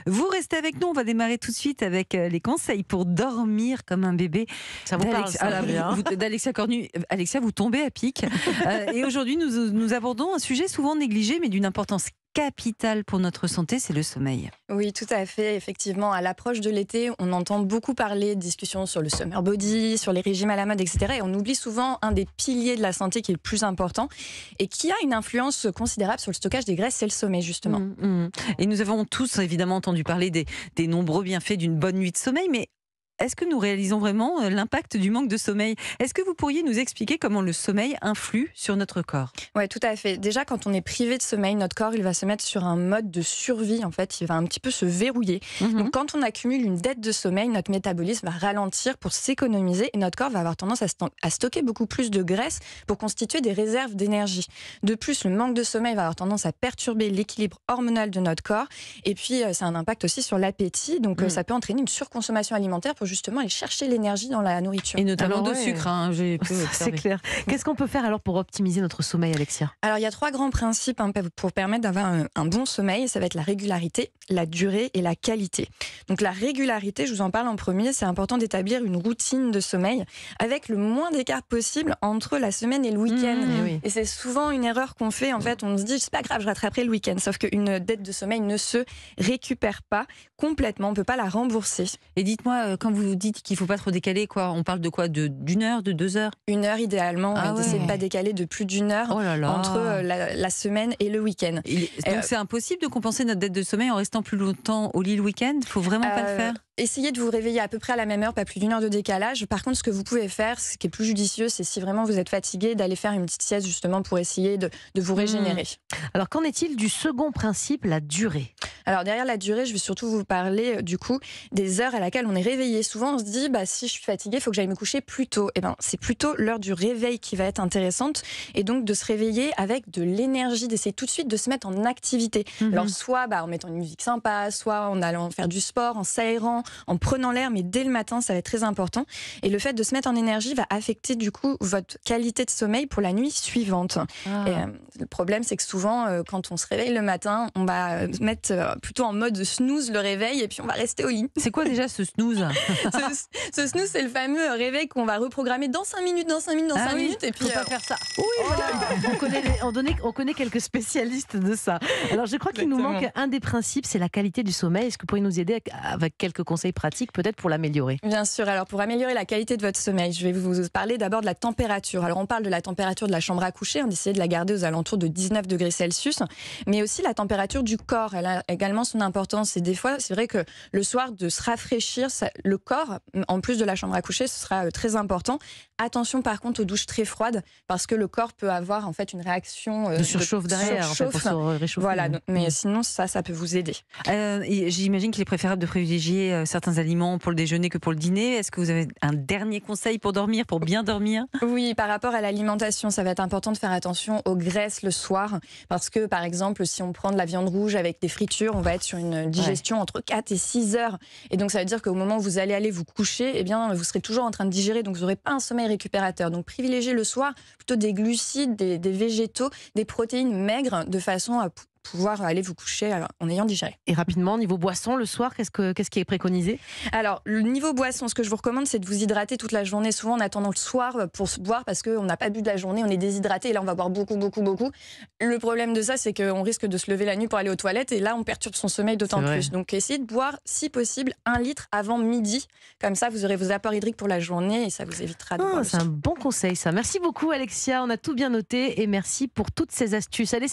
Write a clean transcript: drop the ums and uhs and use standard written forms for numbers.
Vous restez avec nous, on va démarrer tout de suite avec les conseils pour dormir comme un bébé. Ça vous parle, ça, bien. D'Alexia Cornu. Alexia, vous tombez à pic. Et aujourd'hui, nous abordons un sujet souvent négligé, mais d'une importance capitale pour notre santé, c'est le sommeil. Oui, tout à fait. Effectivement, à l'approche de l'été, on entend beaucoup parler de discussions sur le summer body, sur les régimes à la mode, etc. Et on oublie souvent un des piliers de la santé qui est le plus important et qui a une influence considérable sur le stockage des graisses, c'est le sommeil, justement. Et nous avons tous évidemment entendu parler des nombreux bienfaits d'une bonne nuit de sommeil, mais est-ce que nous réalisons vraiment l'impact du manque de sommeil ? Est-ce que vous pourriez nous expliquer comment le sommeil influe sur notre corps ? Oui, tout à fait. Déjà, quand on est privé de sommeil, notre corps il va se mettre sur un mode de survie. En fait, il va un petit peu se verrouiller. Donc, quand on accumule une dette de sommeil, notre métabolisme va ralentir pour s'économiser et notre corps va avoir tendance à stocker beaucoup plus de graisse pour constituer des réserves d'énergie. De plus, le manque de sommeil va avoir tendance à perturber l'équilibre hormonal de notre corps. Et puis, ça a un impact aussi sur l'appétit. Donc, ça peut entraîner une surconsommation alimentaire pour justement aller chercher l'énergie dans la nourriture. Et notamment de sucre, j'ai pu observer. C'est clair. Qu'est-ce qu'on peut faire alors pour optimiser notre sommeil, Alexia ? Alors, il y a 3 grands principes pour permettre d'avoir un bon sommeil. Ça va être la régularité, la durée et la qualité. Donc, la régularité, je vous en parle en premier, c'est important d'établir une routine de sommeil avec le moins d'écart possible entre la semaine et le week-end. Et c'est souvent une erreur qu'on fait. En fait, on se dit, c'est pas grave, je rattraperai le week-end. Sauf qu'une dette de sommeil ne se récupère pas complètement. On ne peut pas la rembourser. Et dites-moi, quand vous dites qu'il ne faut pas trop décaler, quoi, on parle de quoi ? D'une heure, de 2 heures ? 1 heure idéalement. D'essayer de ne pas décaler de plus d'1 heure entre la semaine et le week-end. Donc c'est impossible de compenser notre dette de sommeil en restant plus longtemps au lit le week-end ? Il ne faut vraiment pas le faire ? Essayez de vous réveiller à peu près à la même heure, pas plus d'1 heure de décalage. Par contre, ce que vous pouvez faire, ce qui est plus judicieux, c'est si vraiment vous êtes fatigué, d'aller faire une petite sieste justement pour essayer de vous régénérer. Alors, qu'en est-il du second principe, la durée ? Alors derrière la durée, je vais surtout vous parler du coup des heures à laquelle on est réveillé. Souvent on se dit si je suis fatiguée, il faut que j'aille me coucher plus tôt. Et c'est plutôt l'heure du réveil qui va être intéressante et donc de se réveiller avec de l'énergie, d'essayer tout de suite de se mettre en activité. Alors soit en mettant une musique sympa, soit en allant faire du sport, en s'aérant, en prenant l'air, mais dès le matin ça va être très important. Et le fait de se mettre en énergie va affecter du coup votre qualité de sommeil pour la nuit suivante. Et, le problème c'est que souvent quand on se réveille le matin, on va mettre plutôt en mode snooze le réveil et puis on va rester au lit. C'est quoi déjà ce snooze ? Ce snooze, c'est le fameux réveil qu'on va reprogrammer dans 5 minutes, dans 5 minutes, dans 5 minutes. Et puis faut pas faire ça. Oui, voilà. on connaît quelques spécialistes de ça. Alors je crois qu'il nous manque un des principes, c'est la qualité du sommeil. Est-ce que vous pourriez nous aider avec quelques conseils pratiques peut-être pour l'améliorer ? Bien sûr. Alors pour améliorer la qualité de votre sommeil, je vais vous parler d'abord de la température. Alors on parle de la température de la chambre à coucher, d'essayer de la garder aux alentours de 19 degrés Celsius, mais aussi la température du corps. Elle a également son importance. Et des fois, c'est vrai que le soir, de se rafraîchir, le corps, en plus de la chambre à coucher, ce sera très important. Attention par contre aux douches très froides, parce que le corps peut avoir en fait une réaction de surchauffe derrière, surchauffe. En fait, pour se réchauffer. Voilà, mais sinon ça peut vous aider. J'imagine qu'il est préférable de privilégier certains aliments pour le déjeuner que pour le dîner. Est-ce que vous avez un dernier conseil pour dormir, pour bien dormir ? Oui, par rapport à l'alimentation, ça va être important de faire attention aux graisses le soir, parce que par exemple, si on prend de la viande rouge avec des fritures, on va être sur une digestion entre 4 et 6 heures. Et donc ça veut dire qu'au moment où vous allez aller vous coucher, vous serez toujours en train de digérer, donc vous n'aurez pas un sommeil récupérateur. Donc privilégiez le soir plutôt des glucides, des végétaux, des protéines maigres, de façon à pouvoir aller vous coucher en ayant digéré. Et rapidement, niveau boisson, le soir, qu'est-ce qui est préconisé ? Alors, le niveau boisson, ce que je vous recommande, c'est de vous hydrater toute la journée. Souvent, on attend le soir pour se boire parce qu'on n'a pas bu de la journée, on est déshydraté et là, on va boire beaucoup. Le problème de ça, c'est qu'on risque de se lever la nuit pour aller aux toilettes et là, on perturbe son sommeil d'autant plus. Donc, essayez de boire, si possible, 1 litre avant midi. Comme ça, vous aurez vos apports hydriques pour la journée et ça vous évitera de boire le C'est un bon conseil, ça. Merci beaucoup, Alexia. On a tout bien noté et merci pour toutes ces astuces. Allez,